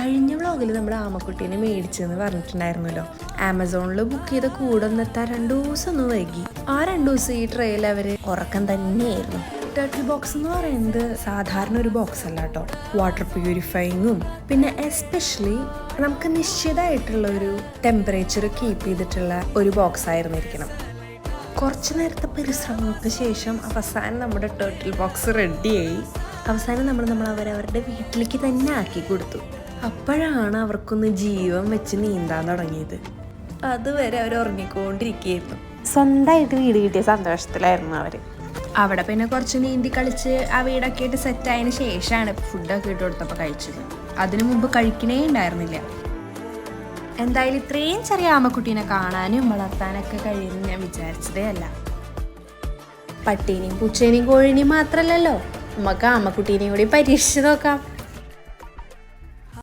കഴിഞ്ഞ വ്ളോഗിൽ നമ്മൾ ആമക്കുട്ടീനെ മേടിച്ചെന്ന് പറഞ്ഞിട്ടുണ്ടായിരുന്നല്ലോ. ആമസോണിൽ ബുക്ക് ചെയ്ത കൂടെ ഒന്നെത്താൻ 2 ദിവസം ഒന്ന് വൈകി. ആ 2 ദിവസം ഈ ട്രെയിൽ അവർ ഉറക്കം തന്നെയായിരുന്നു. ടർട്ടിൽ ബോക്സ് എന്ന് പറയുന്നത് സാധാരണ ഒരു ബോക്സ് അല്ല കേട്ടോ. വാട്ടർ പ്യൂരിഫൈങ്ങും പിന്നെ എസ്പെഷ്യലി നമുക്ക് നിശ്ചിതമായിട്ടുള്ള ഒരു ടെമ്പറേച്ചർ കീപ്പ് ചെയ്തിട്ടുള്ള ഒരു ബോക്സ് ആയിരുന്നിരിക്കണം. കുറച്ച് നേരത്തെ പരിശ്രമങ്ങൾക്ക് ശേഷം അവസാനം നമ്മുടെ ടർട്ടിൽ ബോക്സ് റെഡിയായി. അവസാനം നമ്മൾ അവരവരുടെ വീട്ടിലേക്ക് തന്നെ ആക്കി കൊടുത്തു. അപ്പോഴാണ് അവർക്കൊന്ന് ജീവൻ വെച്ച് നീന്താൻ തുടങ്ങിയത്. അതുവരെ അവർ ഉറങ്ങിക്കൊണ്ടിരിക്കുകയായിരുന്നു. സ്വന്തമായിട്ട് വീട് കിട്ടിയ സന്തോഷത്തിലായിരുന്നു അവർ. അവിടെ പിന്നെ കുറച്ച് നീന്തി കളിച്ച് ആ വീടൊക്കെ ആയിട്ട് സെറ്റായതിന് ശേഷമാണ് ഫുഡൊക്കെ ഇട്ട് കൊടുത്തപ്പോൾ കഴിച്ചത്. അതിനു മുമ്പ് കഴിക്കണേ ഉണ്ടായിരുന്നില്ല. എന്തായാലും ഇത്രയും ചെറിയ ആമക്കുട്ടീനെ കാണാനും വളർത്താനൊക്കെ കഴിയുമെന്ന് ഞാൻ വിചാരിച്ചതേ അല്ല. പട്ടീനെയും പൂച്ചേനെയും കോഴിനെയും മാത്രമല്ലല്ലോ, നമുക്ക് ആമക്കുട്ടീനെയും കൂടി പരീക്ഷിച്ച് നോക്കാം.